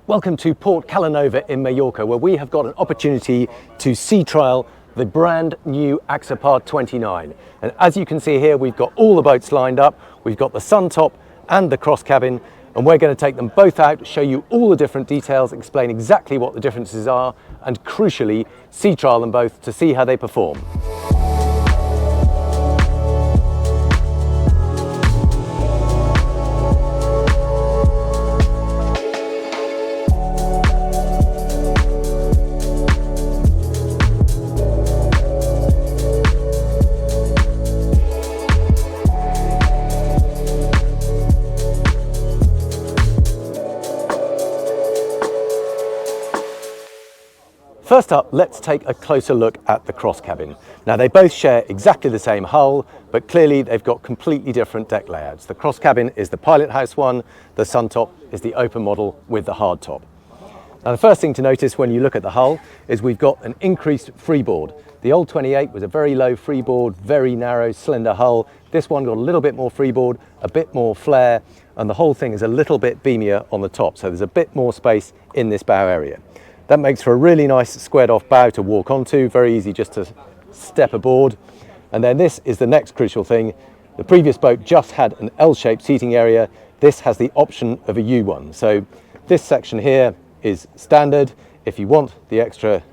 Welcome to Port Calanova in Mallorca, where we have got an opportunity to sea trial the brand new Axopar 29. And as you can see here, we've got all the boats lined up. We've got the sun top and the cross cabin, and we're going to take them both out, show you all the different details, explain exactly what the differences are, and crucially, sea trial them both to see how they perform. First up, let's take a closer look at the cross cabin. Now, they both share exactly the same hull, but clearly they've got completely different deck layouts. The cross cabin is the pilot house one, the sun top is the open model with the hard top. Now, the first thing to notice when you look at the hull is we've got an increased freeboard. The old 28 was a very low freeboard, very narrow, slender hull. This one got a little bit more freeboard, a bit more flare, and the whole thing is a little bit beamier on the top, so there's a bit more space in this bow area. That makes for a really nice squared off bow to walk onto, very easy just to step aboard. And then this is the next crucial thing. The previous boat just had an L-shaped seating area. This has the option of a U one. So this section here is standard. If you want the extra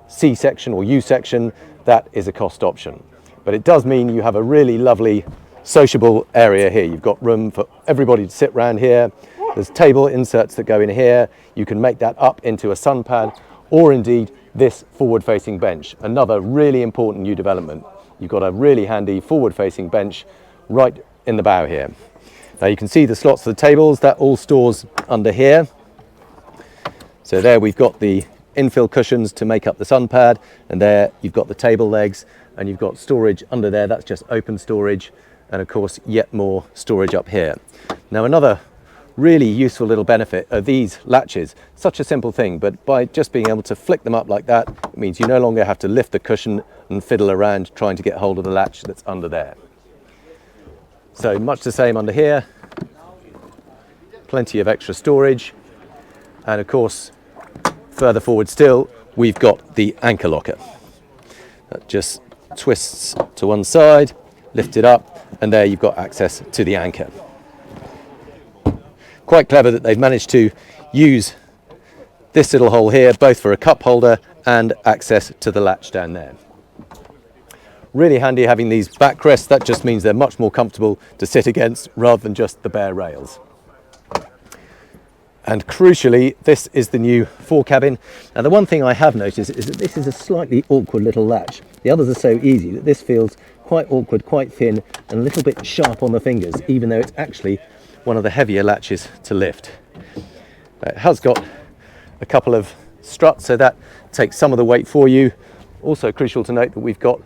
C section or U section, that is a cost option. But it does mean you have a really lovely sociable area here. You've got room for everybody to sit around here. There's table inserts that go in here. You can make that up into a sun pad, or indeed this forward-facing bench. Another really important new development. You've got a really handy forward-facing bench right in the bow here. Now you can see the slots for the tables. That all stores under here. So there we've got the infill cushions to make up the sun pad, and there you've got the table legs, and you've got storage under there. That's just open storage, and of course yet more storage up here. Now, another really useful little benefit are these latches. Such a simple thing, but by just being able to flick them up like that, it means you no longer have to lift the cushion and fiddle around trying to get hold of the latch that's under there. So much the same under here, plenty of extra storage, and of course further forward still we've got the anchor locker. That just twists to one side, lift it up, and there you've got access to the anchor. Quite clever that they've managed to use this little hole here both for a cup holder and access to the latch down there. Really handy having these backrests. That just means they're much more comfortable to sit against rather than just the bare rails. And crucially, this is the new fore cabin. Now, the one thing I have noticed is that this is a slightly awkward little latch. The others are so easy that this feels quite awkward, quite thin, and a little bit sharp on the fingers, even though it's actually one of the heavier latches to lift. It has got a couple of struts, so that takes some of the weight for you. Also crucial to note that we've got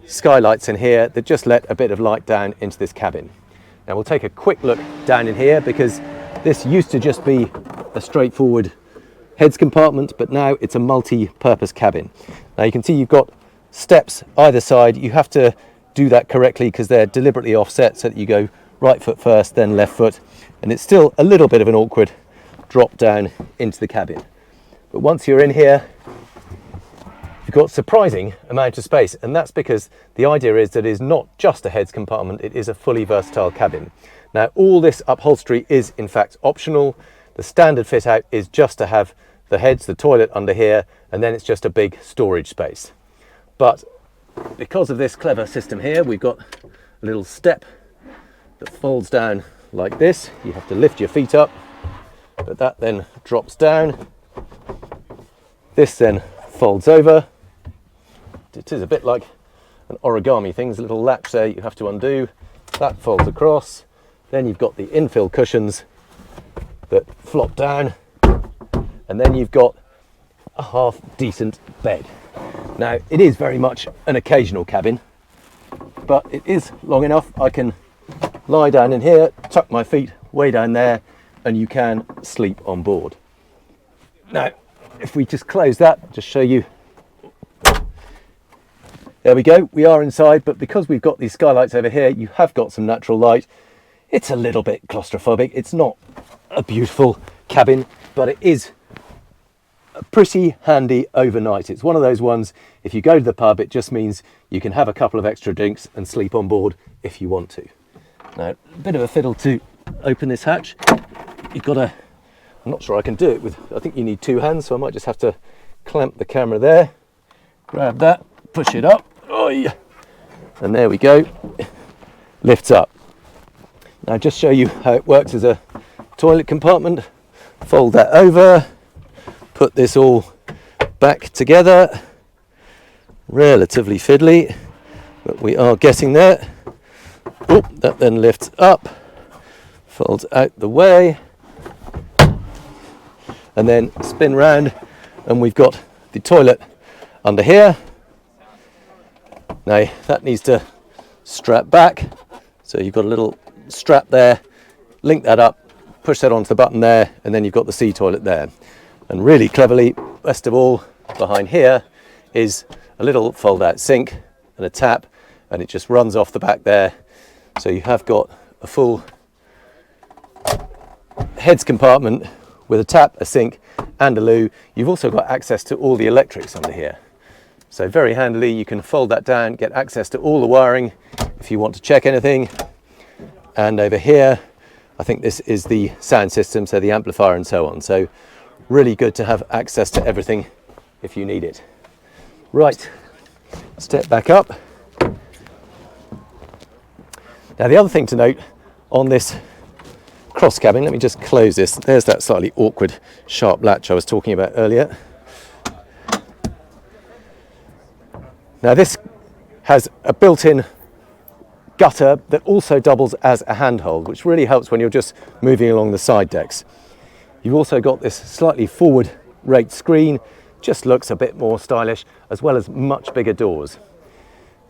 skylights in here that just let a bit of light down into this cabin. Now we'll take a quick look down in here, because this used to just be a straightforward heads compartment, but now it's a multi-purpose cabin. Now you can see you've got steps either side. You have to do that correctly because they're deliberately offset so that you go right foot first, then left foot, and it's still a little bit of an awkward drop down into the cabin. But once you're in here, you've got a surprising amount of space, and that's because the idea is that it is not just a heads compartment, it is a fully versatile cabin. Now, all this upholstery is in fact optional. The standard fit out is just to have the heads, the toilet under here, and then it's just a big storage space. But because of this clever system here, we've got a little step that folds down like this. You have to lift your feet up, but that then drops down. This then folds over. It is a bit like an origami thing. There's a little latch there you have to undo. That folds across. Then you've got the infill cushions that flop down, and then you've got a half decent bed. Now, it is very much an occasional cabin, but it is long enough I can lie down in here, tuck my feet way down there, and you can sleep on board. Now, if we just close that, just show you. There we go, we are inside, but because we've got these skylights over here, you have got some natural light. It's a little bit claustrophobic. It's not a beautiful cabin. but it is pretty handy overnight. It's one of those ones, if you go to the pub, it just means you can have a couple of extra drinks and sleep on board if you want to. Now, a bit of a fiddle to open this hatch. You've got to, I'm not sure I can do it with, I think you need two hands, so I might just have to clamp the camera there, grab that, push it up, and there we go, lifts up. Now just show you how it works as a toilet compartment. Fold that over, put this all back together, relatively fiddly, but we are getting there. That then lifts up, folds out the way, and then spin round, and we've got the toilet under here. Now that needs to strap back, so you've got a little strap there, link that up, push that onto the button there, and then you've got the sea toilet there. And really cleverly, best of all, behind here is a little fold out sink and a tap, and it just runs off the back there. So you have got a full heads compartment with a tap, a sink and a loo. You've also got access to all the electrics under here. So very handily, you can fold that down, get access to all the wiring if you want to check anything. And over here, I think this is the sound system, so the amplifier and so on. So really good to have access to everything if you need it. Right, step back up. Now the other thing to note on this cross cabin, let me just close this. There's that slightly awkward sharp latch I was talking about earlier. Now this has a built-in gutter that also doubles as a handhold, which really helps when you're just moving along the side decks. You've also got this slightly forward raked screen, just looks a bit more stylish, as well as much bigger doors.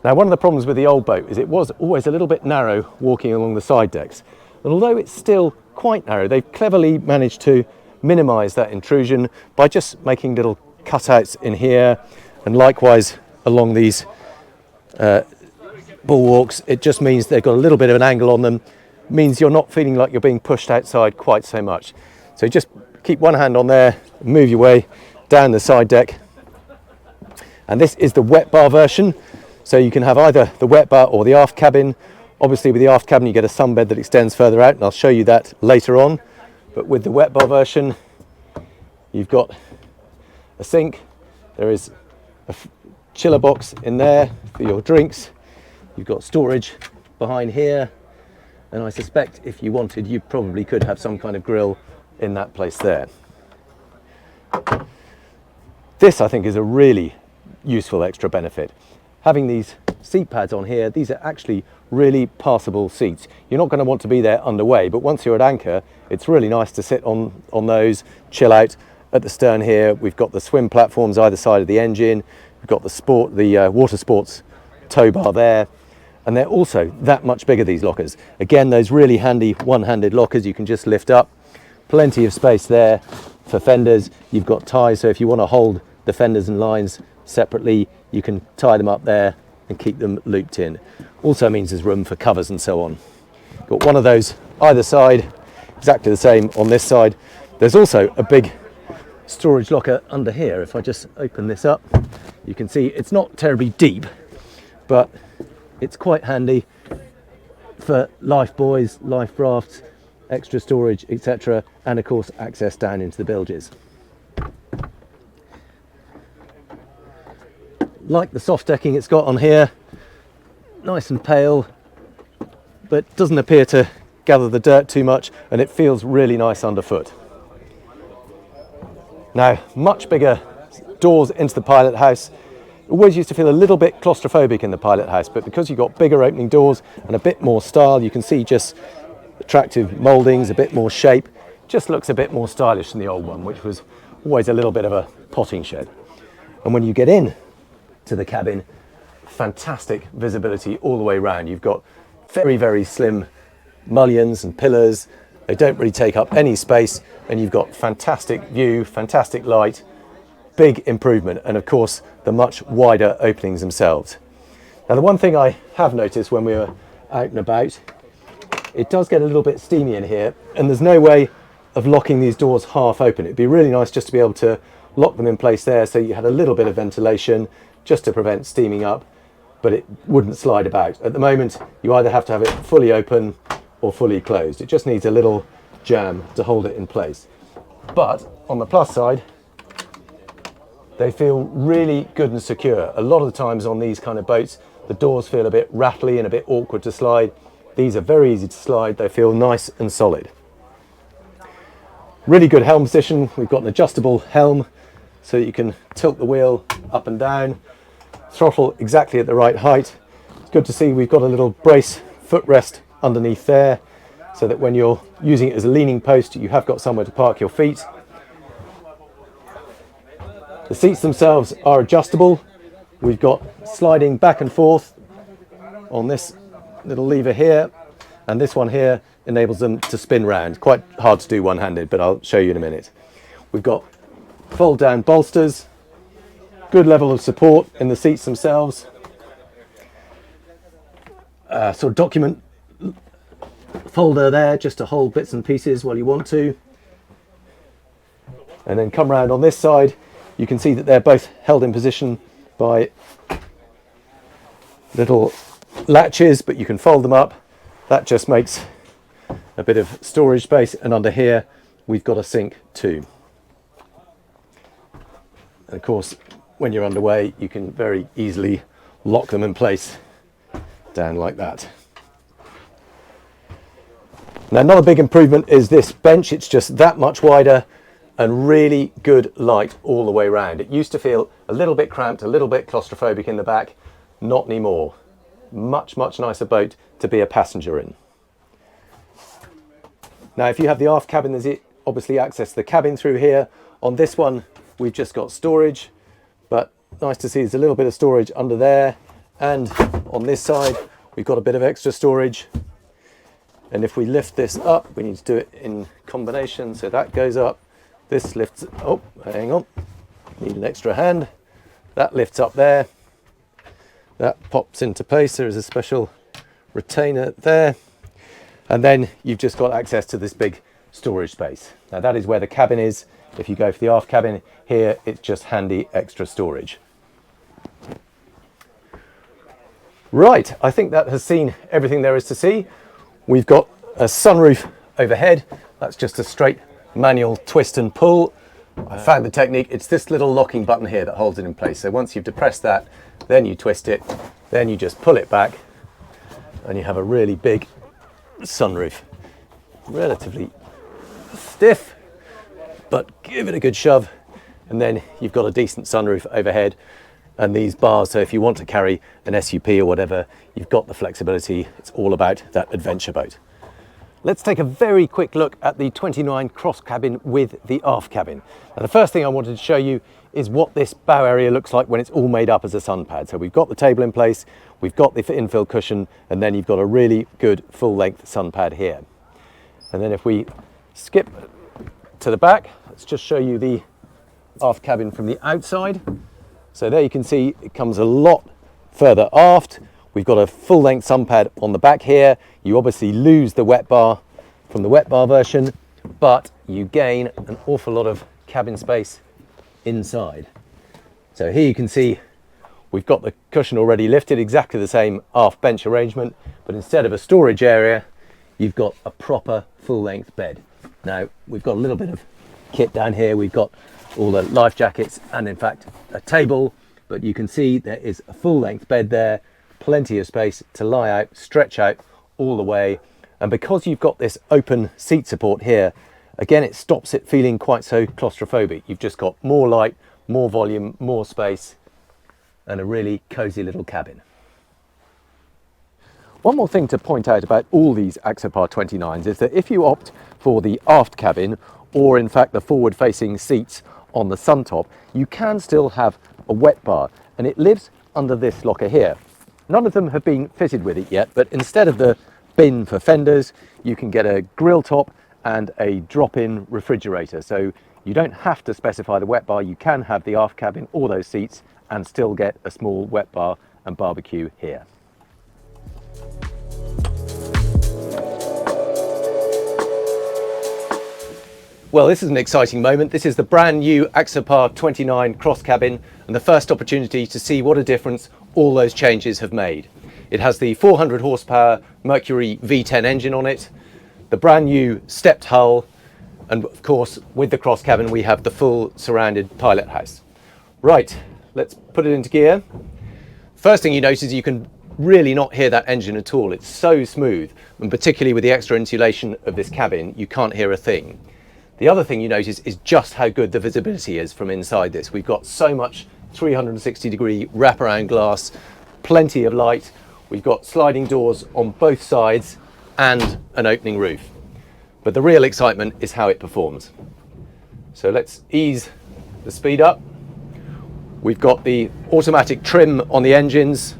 Now one of the problems with the old boat is it was always a little bit narrow walking along the side decks. And although it's still quite narrow, they've cleverly managed to minimize that intrusion by just making little cutouts in here, and likewise along these bulwarks. It just means they've got a little bit of an angle on them, means you're not feeling like you're being pushed outside quite so much. So just keep one hand on there, move your way down the side deck. And this is the wet bar version, so you can have either the wet bar or the aft cabin. Obviously with the aft cabin you get a sunbed that extends further out, and I'll show you that later on. But with the wet bar version, you've got a sink, there is a chiller box in there for your drinks, you've got storage behind here, and I suspect if you wanted, you probably could have some kind of grill in that place there. This I think is a really useful extra benefit. Having these seat pads on here, these are actually really passable seats. You're not going to want to be there underway, but once you're at anchor, it's really nice to sit on those, chill out. At the stern here, we've got the swim platforms either side of the engine. We've got the water sports tow bar there, and they're also that much bigger, these lockers. Again, those really handy one-handed lockers you can just lift up. Plenty of space there for fenders. You've got ties, so if you want to hold the fenders and lines separately, you can tie them up there and keep them looped in. Also means there's room for covers and so on. Got one of those either side, exactly the same on this side. There's also a big storage locker under here. If I just open this up, you can see it's not terribly deep, but it's quite handy for life buoys, life rafts, extra storage, etc., and of course access down into the bilges. Like the soft decking it's got on here, nice and pale, but doesn't appear to gather the dirt too much, and it feels really nice underfoot. Now, much bigger doors into the pilot house. Always used to feel a little bit claustrophobic in the pilot house, but because you've got bigger opening doors and a bit more style, you can see just attractive mouldings, a bit more shape, just looks a bit more stylish than the old one, which was always a little bit of a potting shed. And when you get in to the cabin, fantastic visibility all the way around. You've got very, very slim mullions and pillars. They don't really take up any space, and you've got fantastic view, fantastic light, big improvement, and of course the much wider openings themselves. Now the one thing I have noticed when we were out and about, it does get a little bit steamy in here, and there's no way of locking these doors half open. It'd be really nice just to be able to lock them in place there so you had a little bit of ventilation just to prevent steaming up, but it wouldn't slide about. At the moment, you either have to have it fully open or fully closed. It just needs a little jam to hold it in place. But on the plus side, they feel really good and secure. A lot of the times on these kind of boats, the doors feel a bit rattly and a bit awkward to slide. These are very easy to slide. They feel nice and solid. Really good helm position. We've got an adjustable helm so you can tilt the wheel up and down, throttle exactly at the right height. It's good to see we've got a little brace footrest underneath there so that when you're using it as a leaning post, you have got somewhere to park your feet. The seats themselves are adjustable. We've got sliding back and forth on this little lever here, and this one here enables them to spin round. Quite hard to do one-handed, but I'll show you in a minute. We've got fold down bolsters, good level of support in the seats themselves, sort of document folder there just to hold bits and pieces while you want to. And then come round on this side, you can see that they're both held in position by little latches, but you can fold them up. That just makes a bit of storage space, and under here we've got a sink too. And of course, when you're underway, you can very easily lock them in place down like that. Now, another big improvement is this bench. It's just that much wider and really good light all the way around. It used to feel a little bit cramped, a little bit claustrophobic in the back. Not anymore. Much, much nicer boat to be a passenger in. Now, if you have the aft cabin, there's obviously access to the cabin through here. On this one, we've just got storage, but nice to see there's a little bit of storage under there. And on this side, we've got a bit of extra storage. And if we lift this up, we need to do it in combination. So that goes up, this lifts, oh, hang on, need an extra hand. That lifts up there. That pops into place. There is a special retainer there. And then you've just got access to this big storage space. Now that is where the cabin is. If you go for the aft cabin here, it's just handy extra storage. Right, I think that has seen everything there is to see. We've got a sunroof overhead. That's just a straight manual twist and pull. I found the technique. It's this little locking button here that holds it in place. So once you've depressed that, then you twist it, then you just pull it back, and you have a really big sunroof. Relatively stiff, but give it a good shove, and then you've got a decent sunroof overhead. And these bars, so if you want to carry an SUP or whatever, you've got the flexibility. It's all about that adventure boat. Let's take a very quick look at the 29 cross cabin with the aft cabin. Now, the first thing I wanted to show you is what this bow area looks like when it's all made up as a sun pad. So we've got the table in place, we've got the infill cushion, and then you've got a really good full-length sun pad here. And then if we skip to the back, let's just show you the aft cabin from the outside. So there you can see it comes a lot further aft. We've got a full-length sun pad on the back here. You obviously lose the wet bar from the wet bar version, but you gain an awful lot of cabin space inside. So here you can see we've got the cushion already lifted, exactly the same aft bench arrangement, but instead of a storage area, you've got a proper full-length bed. Now, we've got a little bit of kit down here. We've got all the life jackets and in fact a table, but you can see there is a full-length bed there, plenty of space to lie out, stretch out all the way. And because you've got this open seat support here, again, it stops it feeling quite so claustrophobic. You've just got more light, more volume, more space, and a really cozy little cabin. One more thing to point out about all these Axopar 29s is that if you opt for the aft cabin, or in fact the forward-facing seats on the sun top, you can still have a wet bar, and it lives under this locker here. None of them have been fitted with it yet, but instead of the bin for fenders, you can get a grill top and a drop-in refrigerator. So you don't have to specify the wet bar. You can have the aft cabin or those seats and still get a small wet bar and barbecue here. Well, this is an exciting moment. This is the brand new Axopar 29 cross cabin and the first opportunity to see what a difference all those changes have made. It has the 400 horsepower Mercury V10 engine on it, the brand new stepped hull, and of course with the cross cabin we have the full surrounded pilot house. Right, let's put it into gear. First thing you notice is you can really not hear that engine at all. It's so smooth, and particularly with the extra insulation of this cabin you can't hear a thing. The other thing you notice is just how good the visibility is from inside this. We've got so much 360-degree wraparound glass, plenty of light. We've got sliding doors on both sides and an opening roof. But the real excitement is how it performs. So let's ease the speed up. We've got the automatic trim on the engines.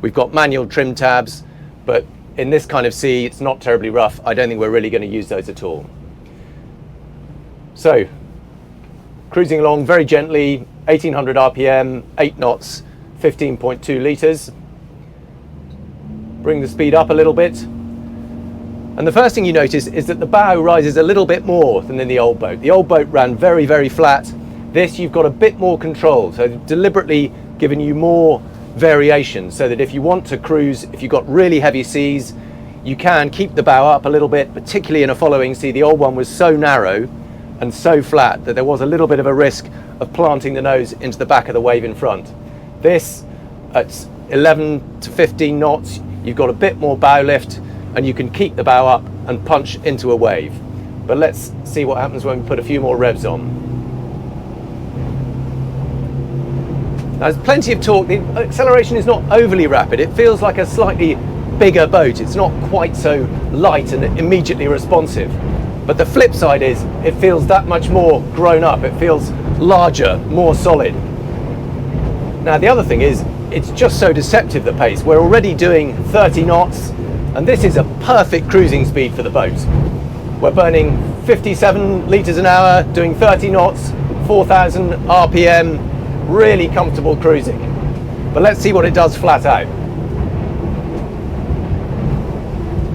We've got manual trim tabs, but in this kind of sea, it's not terribly rough. I don't think we're really going to use those at all. So, cruising along very gently, 1800 RPM, 8 knots, 15.2 litres. Bring the speed up a little bit. And the first thing you notice is that the bow rises a little bit more than in the old boat. The old boat ran very, very flat. This, you've got a bit more control, so deliberately giving you more variation, so that if you want to cruise, if you've got really heavy seas, you can keep the bow up a little bit, particularly in a following sea. The old one was so narrow and so flat that there was a little bit of a risk of planting the nose into the back of the wave in front. This, at 11 to 15 knots, you've got a bit more bow lift and you can keep the bow up and punch into a wave. But let's see what happens when we put a few more revs on. Now, there's plenty of torque. The acceleration is not overly rapid. It feels like a slightly bigger boat. It's not quite so light and immediately responsive. But the flip side is it feels that much more grown up. It feels larger, more solid. Now, the other thing is it's just so deceptive, the pace. We're already doing 30 knots, and this is a perfect cruising speed for the boat. We're burning 57 litres an hour, doing 30 knots, 4,000 RPM, really comfortable cruising. But let's see what it does flat out.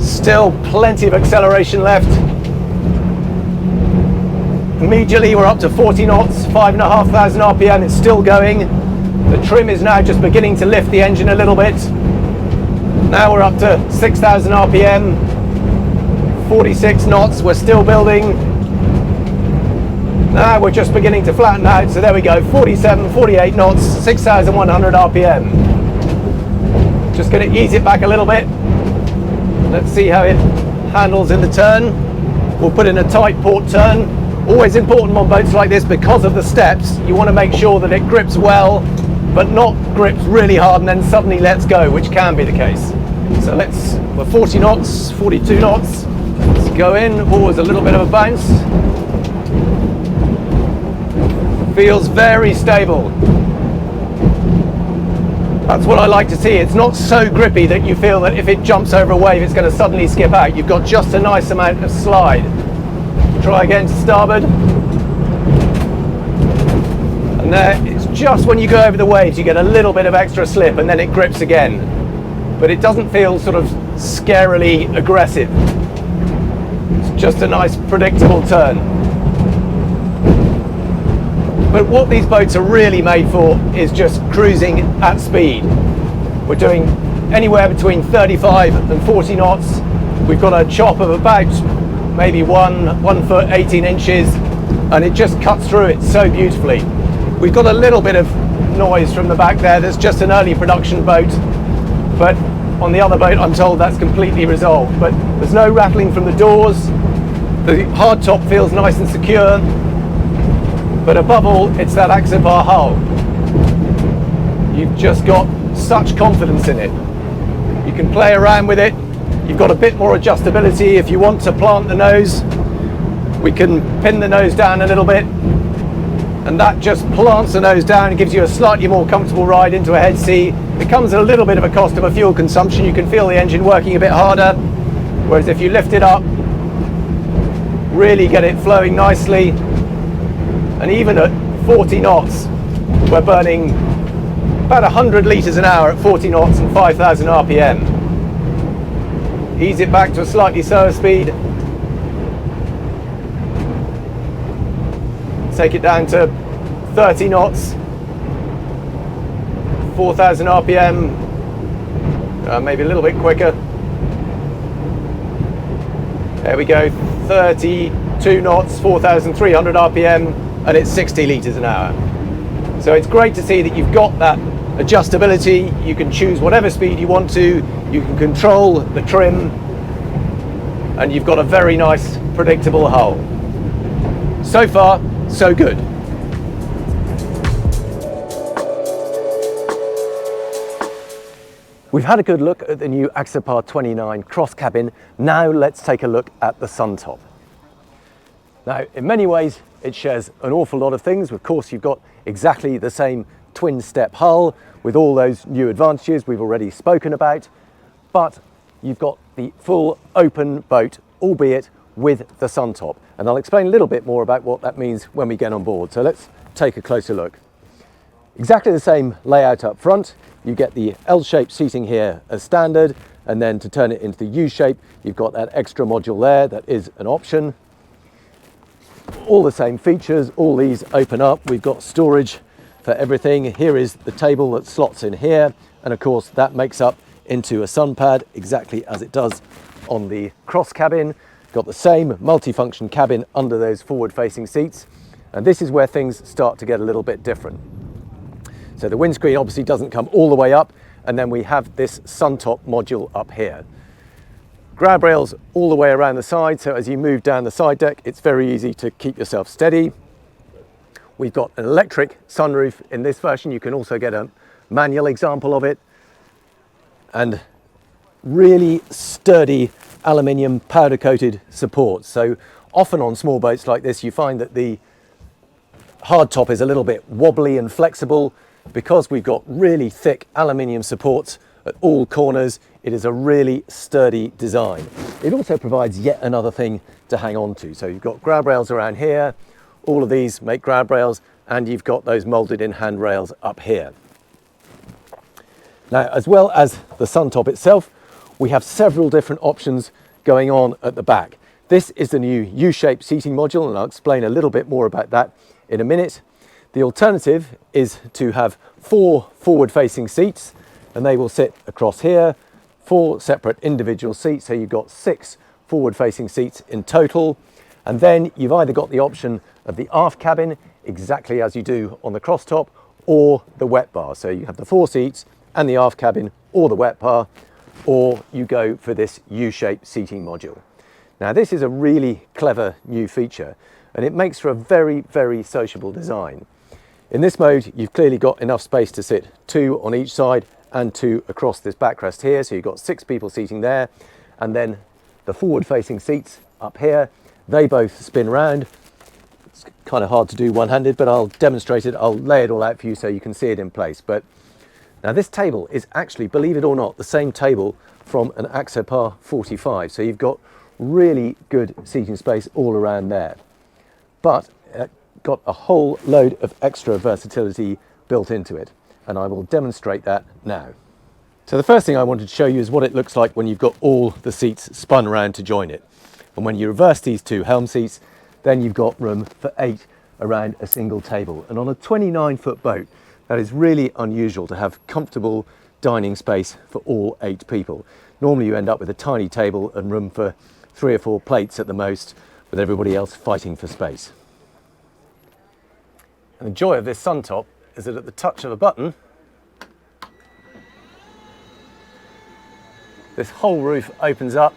Still plenty of acceleration left. Immediately we're up to 40 knots, 5,500 RPM, it's still going. The trim is now just beginning to lift the engine a little bit. Now we're up to 6,000 RPM, 46 knots, we're still building. Now we're just beginning to flatten out, so there we go, 47, 48 knots, 6,100 RPM. Just going to ease it back a little bit. Let's see how it handles in the turn. We'll put in a tight port turn. Always important on boats like this because of the steps. You want to make sure that it grips well, but not grips really hard and then suddenly lets go, which can be the case. So we're 40 knots, 42 knots. Let's go in, always a little bit of a bounce. Feels very stable. That's what I like to see. It's not so grippy that you feel that if it jumps over a wave it's going to suddenly skip out. You've got just a nice amount of slide. Try again to starboard. And there, it's just when you go over the waves you get a little bit of extra slip and then it grips again. But it doesn't feel sort of scarily aggressive. It's just a nice predictable turn. But what these boats are really made for is just cruising at speed. We're doing anywhere between 35 and 40 knots. We've got a chop of about maybe 1 foot 18 inches, and it just cuts through it so beautifully. We've got a little bit of noise from the back there. That's just an early production boat, but on the other boat I'm told that's completely resolved. But there's no rattling from the doors. The hard top feels nice and secure. But above all, it's that Axopar hull. You've just got such confidence in it. You can play around with it. You've got a bit more adjustability. If you want to plant the nose, we can pin the nose down a little bit. And that just plants the nose down and gives you a slightly more comfortable ride into a head sea. It comes at a little bit of a cost of a fuel consumption. You can feel the engine working a bit harder. Whereas if you lift it up, really get it flowing nicely. And even at 40 knots, we're burning about 100 litres an hour at 40 knots and 5,000 RPM. Ease it back to a slightly slower speed. take it down to 30 knots, 4,000 RPM, maybe a little bit quicker. There we go, 32 knots, 4,300 RPM, and it's 60 litres an hour. So it's great to see that you've got that adjustability. You can choose whatever speed you want to, you can control the trim, and you've got a very nice, predictable hull. So far, so good. We've had a good look at the new Axopar 29 cross cabin. Now let's take a look at the Suntop. Now, in many ways, it shares an awful lot of things. Of course, you've got exactly the same twin step hull with all those new advantages we've already spoken about, but you've got the full open boat, albeit with the Suntop. And I'll explain a little bit more about what that means when we get on board. So let's take a closer look. Exactly the same layout up front. You get the L-shaped seating here as standard, and then to turn it into the U-shape, you've got that extra module there that is an option. All the same features, all these open up. We've got storage for everything. Here is the table that slots in here, and of course that makes up into a sun pad exactly as it does on the cross cabin. Got the same multifunction cabin under those forward-facing seats, and this is where things start to get a little bit different. So the windscreen obviously doesn't come all the way up, and then we have this Suntop module up here. Grab rails all the way around the side, so as you move down the side deck, it's very easy to keep yourself steady. We've got an electric sunroof in this version. You can also get a manual example of it. And really sturdy aluminium powder coated supports. So often on small boats like this, you find that the hardtop is a little bit wobbly and flexible. Because we've got really thick aluminium supports at all corners, it is a really sturdy design. It also provides yet another thing to hang on to. So you've got grab rails around here, all of these make grab rails, and you've got those molded in handrails up here. Now, as well as the Suntop itself, we have several different options going on at the back. This is the new U-shaped seating module, and I'll explain a little bit more about that in a minute. The alternative is to have 4 forward-facing seats, and they will sit across here, 4 separate individual seats, so you've got 6 forward-facing seats in total. And then you've either got the option of the aft cabin, exactly as you do on the cross top, or the wet bar. So you have the 4 seats and the aft cabin, or the wet bar, or you go for this U-shaped seating module. Now, this is a really clever new feature, and it makes for a very, very sociable design. In this mode, you've clearly got enough space to sit 2 on each side and 2 across this backrest here. So you've got 6 people seating there, and then the forward-facing seats up here, they both spin round. It's kind of hard to do one-handed, but I'll demonstrate it. I'll lay it all out for you so you can see it in place. But now this table is actually, believe it or not, the same table from an Axopar 45. So you've got really good seating space all around there. But got a whole load of extra versatility built into it, and I will demonstrate that now. So the first thing I wanted to show you is what it looks like when you've got all the seats spun around to join it. And when you reverse these 2 helm seats, then you've got room for 8 around a single table. And on a 29-foot boat, that is really unusual to have comfortable dining space for all 8 people. Normally you end up with a tiny table and room for 3 or 4 plates at the most, with everybody else fighting for space. And the joy of this Suntop is that at the touch of a button, this whole roof opens up.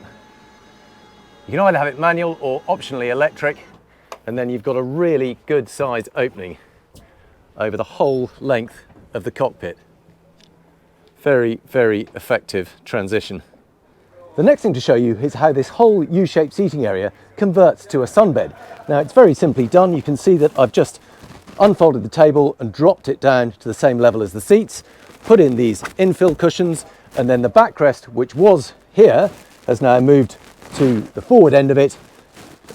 You can either have it manual or optionally electric, and then you've got a really good sized opening over the whole length of the cockpit. Very, very effective transition. The next thing to show you is how this whole U-shaped seating area converts to a sunbed. Now, it's very simply done. You can see that I've just unfolded the table and dropped it down to the same level as the seats, put in these infill cushions, and then the backrest, which was here, has now moved to the forward end of it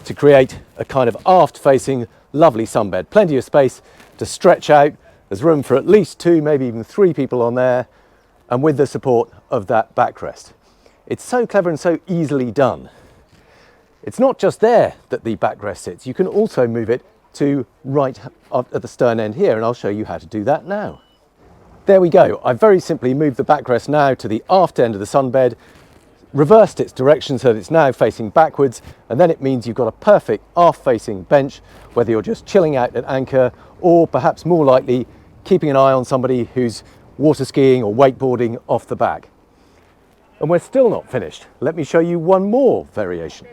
to create a kind of aft-facing lovely sunbed. Plenty of space to stretch out. There's room for at least 2, maybe even 3 people on there, and with the support of that backrest. It's so clever and so easily done. It's not just there that the backrest sits. You can also move it to right up at the stern end here, and I'll show you how to do that now. There we go. I've very simply moved the backrest now to the aft end of the sunbed, reversed its direction so that it's now facing backwards, and then it means you've got a perfect aft-facing bench, whether you're just chilling out at anchor or perhaps more likely keeping an eye on somebody who's water skiing or wakeboarding off the back. And we're still not finished. Let me show you one more variation.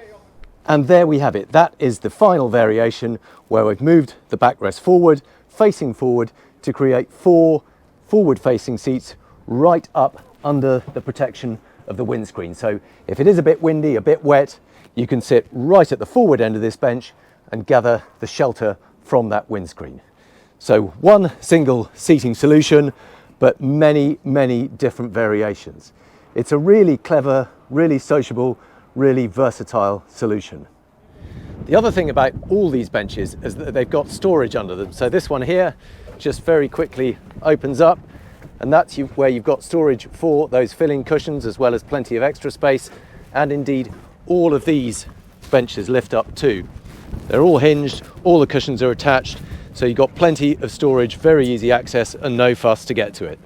And there we have it. That is the final variation where we've moved the backrest forward, facing forward, to create 4 forward-facing seats right up under the protection of the windscreen. So if it is a bit windy, a bit wet, you can sit right at the forward end of this bench and gather the shelter from that windscreen. So one single seating solution, but many, many different variations. It's a really clever, really sociable, really versatile solution. The other thing about all these benches is that they've got storage under them. So this one here just very quickly opens up, and that's where you've got storage for those filling cushions, as well as plenty of extra space. And indeed, all of these benches lift up too. They're all hinged, all the cushions are attached, so you've got plenty of storage, very easy access, and no fuss to get to it.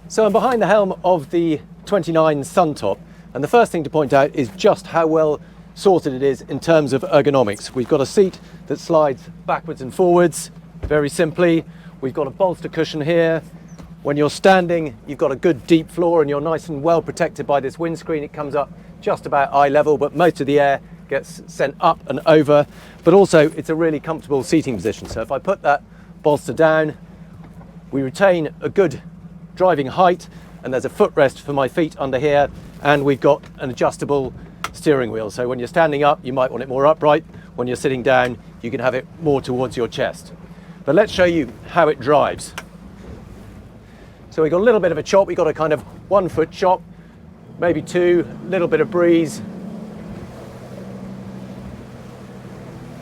So I'm behind the helm of the 29 Suntop, and the first thing to point out is just how well sorted it is in terms of ergonomics. We've got a seat that slides backwards and forwards very simply. We've got a bolster cushion here. When you're standing, you've got a good deep floor and you're nice and well protected by this windscreen. It comes up just about eye level, but most of the air gets sent up and over. But also it's a really comfortable seating position. So if I put that bolster down, we retain a good driving height, and there's a footrest for my feet under here, and we've got an adjustable steering wheel. So when you're standing up, you might want it more upright. When you're sitting down, you can have it more towards your chest. But let's show you how it drives. So we've got a little bit of a chop. We've got a kind of 1 foot chop, maybe 2, little bit of breeze.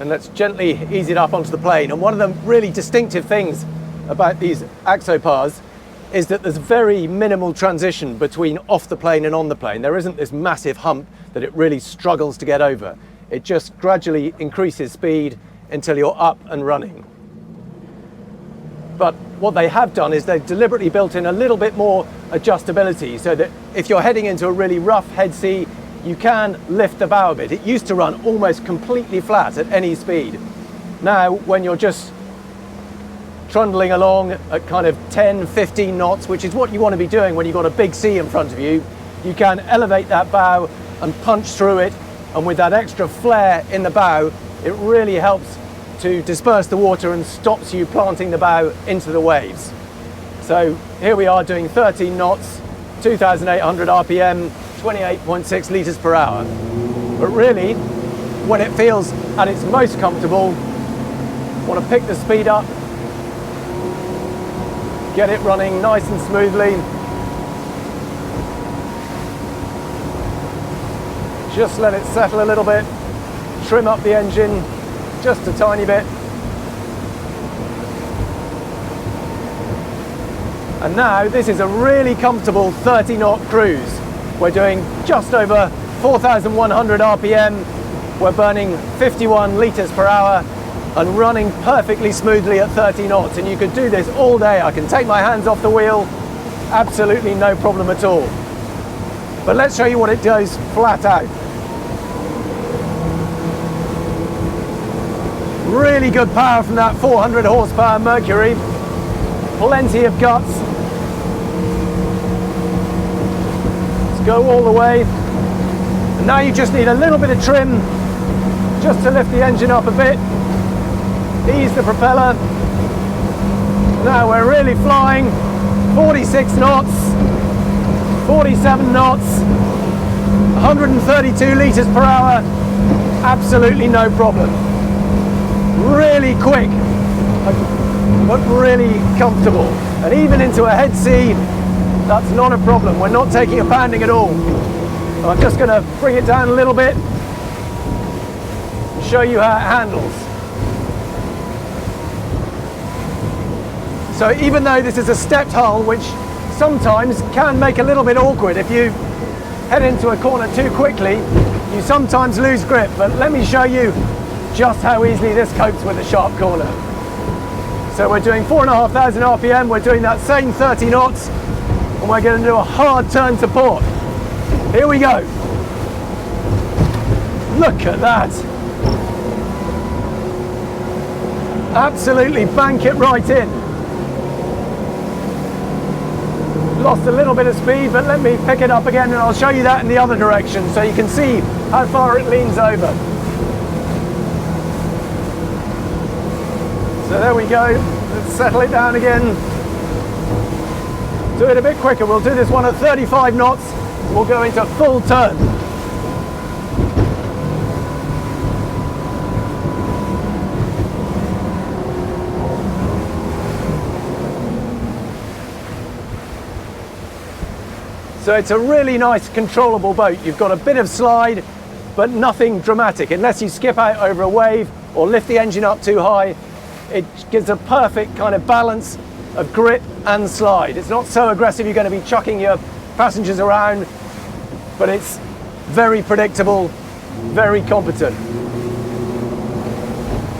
And let's gently ease it up onto the plane. And one of the really distinctive things about these Axopars is that there's very minimal transition between off the plane and on the plane. There isn't this massive hump that it really struggles to get over. It just gradually increases speed until you're up and running. But what they have done is they've deliberately built in a little bit more adjustability so that if you're heading into a really rough head sea, you can lift the bow a bit. It used to run almost completely flat at any speed. Now, when you're just trundling along at kind of 10, 15 knots, which is what you want to be doing when you've got a big sea in front of you, you can elevate that bow and punch through it. And with that extra flare in the bow, it really helps to disperse the water and stops you planting the bow into the waves. So here we are doing 13 knots, 2,800 RPM, 28.6 litres per hour. But really, when it feels at its most comfortable, want to pick the speed up, get it running nice and smoothly. Just let it settle a little bit, trim up the engine just a tiny bit. And now this is a really comfortable 30 knot cruise. We're doing just over 4,100 RPM. We're burning 51 litres per hour and running perfectly smoothly at 30 knots. And you could do this all day. I can take my hands off the wheel, absolutely no problem at all. But let's show you what it does flat out. Really good power from that 400 horsepower Mercury. Plenty of guts. Let's go all the way. And now you just need a little bit of trim just to lift the engine up a bit. Ease the propeller. Now we're really flying. 46 knots, 47 knots, 132 litres per hour. Absolutely no problem. Really quick, but really comfortable. And even into a head sea, that's not a problem. We're not taking a pounding at all. So I'm just going to bring it down a little bit and show you how it handles. So even though this is a stepped hull, which sometimes can make a little bit awkward if you head into a corner too quickly, you sometimes lose grip, but let me show you just how easily this copes with a sharp corner. So we're doing 4,500 RPM, we're doing that same 30 knots, and we're going to do a hard turn to port. Here we go. Look at that. Absolutely bank it right in. Lost a little bit of speed, but let me pick it up again and I'll show you that in the other direction so you can see how far it leans over. So there we go. Let's settle it down again. Do it a bit quicker. We'll do this one at 35 knots. We'll go into full turn. So it's a really nice controllable boat. You've got a bit of slide, but nothing dramatic. Unless you skip out over a wave or lift the engine up too high, it gives a perfect kind of balance of grip and slide. It's not so aggressive you're going to be chucking your passengers around, but it's very predictable, very competent.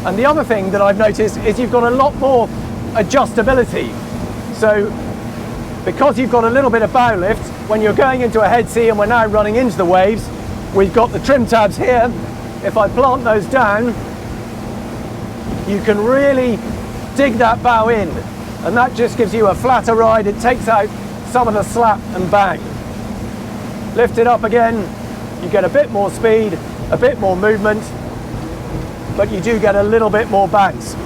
And the other thing that I've noticed is you've got a lot more adjustability. So because you've got a little bit of bow lift, when you're going into a head sea, and we're now running into the waves, we've got the trim tabs here. If I plant those down, you can really dig that bow in, and that just gives you a flatter ride. It takes out some of the slap and bang. Lift it up again, you get a bit more speed, a bit more movement, but you do get a little bit more bounce.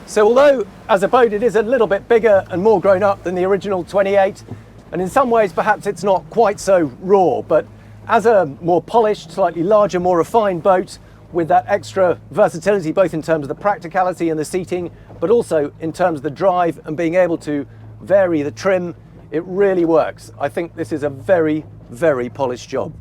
So although as a boat it is a little bit bigger and more grown up than the original 28, and in some ways perhaps it's not quite so raw, but as a more polished, slightly larger, more refined boat with that extra versatility both in terms of the practicality and the seating, but also in terms of the drive and being able to vary the trim, it really works. I think this is a very, very polished job.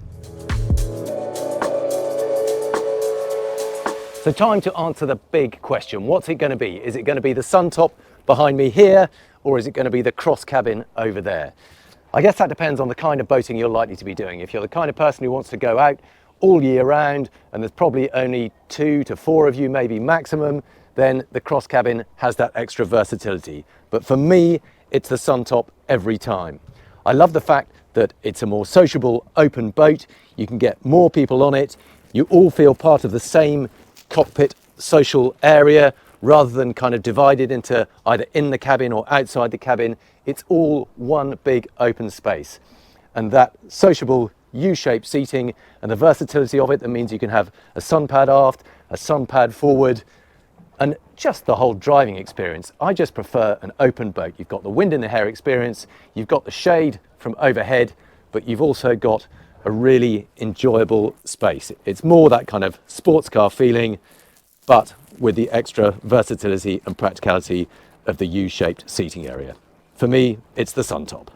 So time to answer the big question. What's it going to be? Is it going to be the sun top behind me here, or is it going to be the cross cabin over there? I guess that depends on the kind of boating you're likely to be doing. If you're the kind of person who wants to go out all year round, and there's probably only 2 to 4 of you maybe maximum, then the cross cabin has that extra versatility. But for me, it's the sun top every time. I love the fact that it's a more sociable, open boat. You can get more people on it. You all feel part of the same cockpit social area rather than kind of divided into either in the cabin or outside the cabin. It's all one big open space, and that sociable U-shaped seating and the versatility of it, that means you can have a sun pad aft, a sun pad forward, and just the whole driving experience. I just prefer an open boat. You've got the wind in the hair experience, you've got the shade from overhead, but you've also got a really enjoyable space. It's more that kind of sports car feeling, but with the extra versatility and practicality of the U-shaped seating area. For me, it's the sun top.